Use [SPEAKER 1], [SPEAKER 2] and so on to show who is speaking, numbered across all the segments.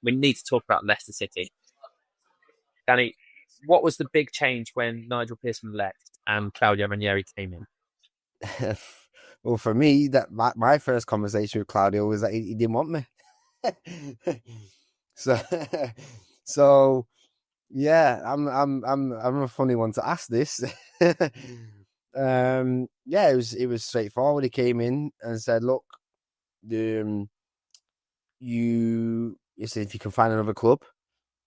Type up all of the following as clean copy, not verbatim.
[SPEAKER 1] we need to talk about Leicester City. Danny, what was the big change when Nigel Pearson left and Claudio Ranieri came in?
[SPEAKER 2] Well, for me, that my first conversation with Claudio was that he didn't want me. so, so yeah, I'm a funny one to ask this. Yeah, it was straightforward. He came in and said, "Look, um, you said if you can find another club,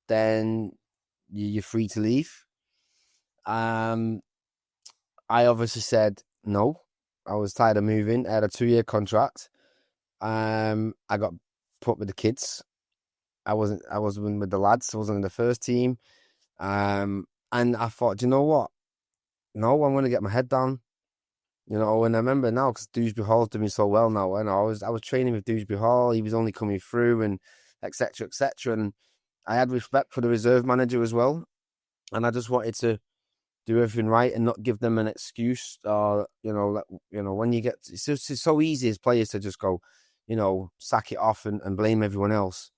[SPEAKER 2] then you're free to leave." Um, I obviously said no. I was tired of moving. I had a 2-year contract. I got put with the kids. I wasn't with the lads. I wasn't in the first team. And I thought, do you know what? No, I'm going to get my head down. And I remember now because Dewsbury Hall's doing so well now. And I was training with Dewsbury Hall. He was only coming through and etc. etc. And I had respect for the reserve manager as well. And I just wanted to do everything right and not give them an excuse. Or when you get, it's so easy as players to just go, sack it off and blame everyone else.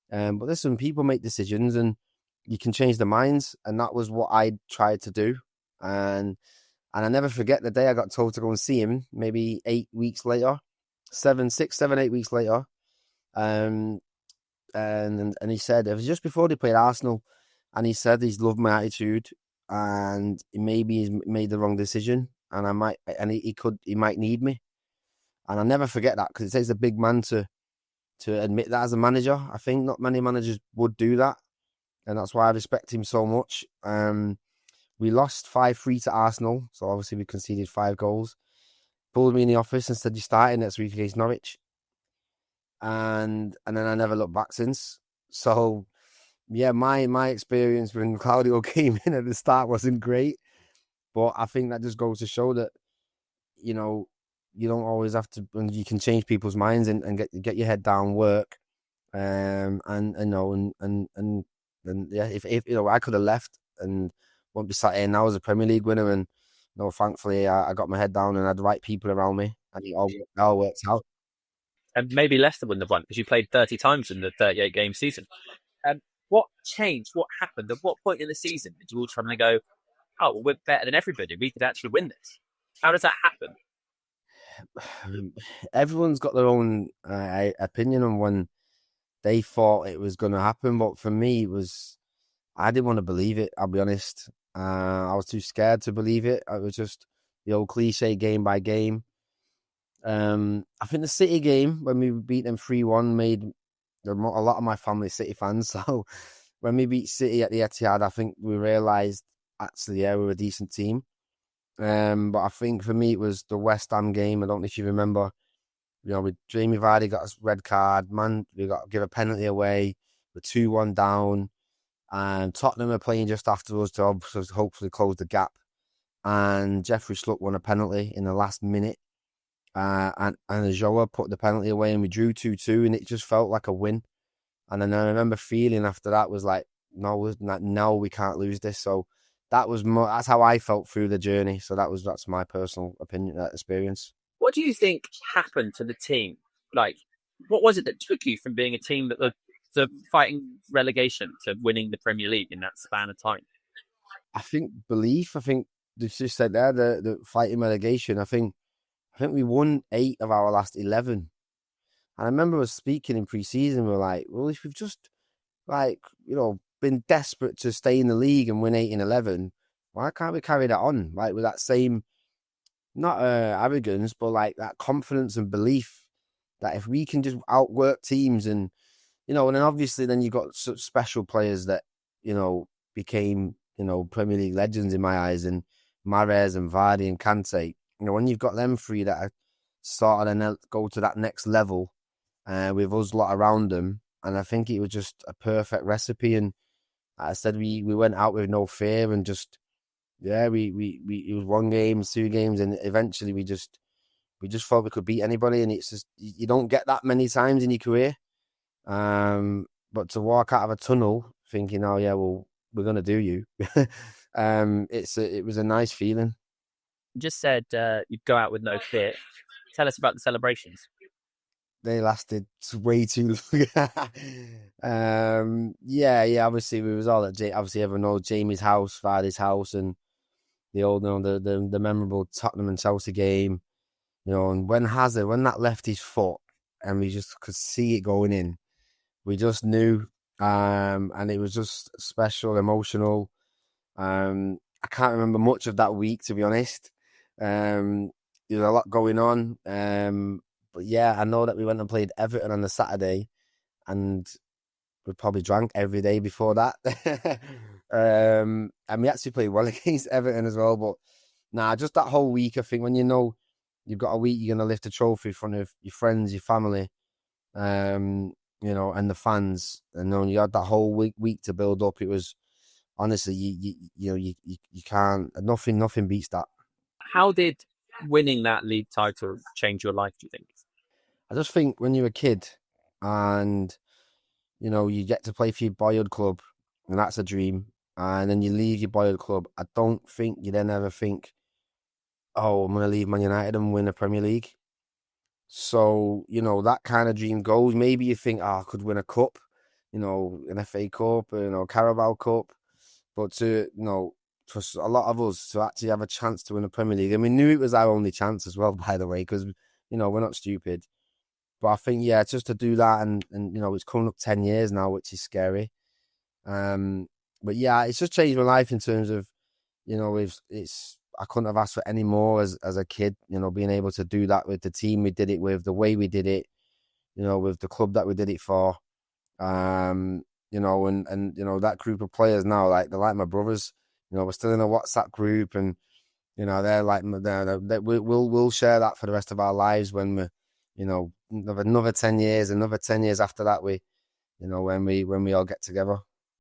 [SPEAKER 2] But listen, people make decisions and you can change their minds, and that was what I tried to do. And I never forget the day I got told to go and see him. Maybe 8 weeks later, 8 weeks later. Um, and he said it was just before they played Arsenal, and he said he's loved my attitude, and maybe he's made the wrong decision, and he might need me, and I'll never forget that because it takes a big man to admit that as a manager. I think not many managers would do that, and that's why I respect him so much. We lost 5-3 to Arsenal, so obviously we conceded 5 goals. Pulled me in the office and said, "You're starting next week against Norwich," and then I never looked back since. So yeah, my experience when Claudio came in at the start wasn't great, but I think that just goes to show that you know you don't always have to, and you can change people's minds and get your head down, work, and yeah, if I could have left and won't be sat here now as a Premier League winner, and thankfully I got my head down and I had the right people around me, and it all worked out.
[SPEAKER 1] And maybe Leicester wouldn't have won because you played 30 times in the 38 game season. What changed? What happened? At what point in the season did you all suddenly go, oh, well, we're better than everybody. We could actually win this? How does that happen?
[SPEAKER 2] Everyone's got their own opinion on when they thought it was going to happen, but for me, I didn't want to believe it. I'll be honest. I was too scared to believe it. It was just the old cliche game by game. I think the City game when we beat them 3-1 made a lot of my family City fans. So when we beat City at the Etihad, I think we realised actually, yeah, we were a decent team. But I think for me it was the West Ham game. I don't know if you remember. With Jamie Vardy got a red card. Man, we got to give a penalty away. We're 2-1 down. And Tottenham are playing just after us to hopefully close the gap. And Jeffrey Schlupp won a penalty in the last minute. And Ajoa put the penalty away and we drew 2-2, and it just felt like a win. And then I remember feeling after that was like, no, we can't lose this. So that's how I felt through the journey. So that's my personal opinion, that experience.
[SPEAKER 1] What do you think happened to the team? Like, what was it that took you from being a team that to fighting relegation to winning the Premier League in that span of time?
[SPEAKER 2] I think belief. I think they just said there the fighting relegation. I think we won 8 of our last 11. And I remember us speaking in pre-season. We were like, well, if we've just been desperate to stay in the league and win 8 in 11, why can't we carry that on? Like with that same, not arrogance, but like that confidence and belief that if we can just outwork teams and then obviously then you got such special players that, became, Premier League legends in my eyes, and Mahrez and Vardy and Kante. When you've got them three that are sort of then go to that next level, with us lot around them, and I think it was just a perfect recipe. And like I said, we went out with no fear and just, yeah, we it was 1 game, 2 games, and eventually we just thought we could beat anybody. And it's just, you don't get that many times in your career. But to walk out of a tunnel thinking, oh yeah, well, we're gonna do you. It was a nice feeling.
[SPEAKER 1] You just said you'd go out with no fear. Tell us about the celebrations.
[SPEAKER 2] they lasted way too long. Yeah. Obviously, we was all at obviously everyone knows Jamie's house, Vardy's house, and the old, the memorable Tottenham and Chelsea game. And when that left his foot, and we just could see it going in, we just knew, and it was just special, emotional. I can't remember much of that week, to be honest. There was a lot going on. But yeah, I know that we went and played Everton on the Saturday, and we probably drank every day before that. And we actually played well against Everton as well. But just that whole week, I think when you've got a week, you're gonna lift a trophy in front of your friends, your family, and the fans, and then you had that whole week to build up. It was honestly, you can't, nothing beats that.
[SPEAKER 1] How did winning that league title change your life, do you think?
[SPEAKER 2] I just think when you're a kid and you get to play for your boyhood club, and that's a dream, and then you leave your boyhood club, I don't think you then ever think, oh, I'm going to leave Man United and win a Premier League. So, that kind of dream goes. Maybe you think, I could win a cup, an FA Cup, Carabao Cup. But for a lot of us to actually have a chance to win a Premier League, and we knew it was our only chance as well, by the way, because, we're not stupid. But I think, yeah, just to do that, and it's coming up 10 years now, which is scary. But yeah, it's just changed my life in terms of, I couldn't have asked for any more as a kid, being able to do that with the team we did it with, the way we did it, with the club that we did it for. And that group of players now, they're like my brothers. We're still in a WhatsApp group, and they're like we'll share that for the rest of our lives when we're another 10 years, another 10 years after that, when we all get together.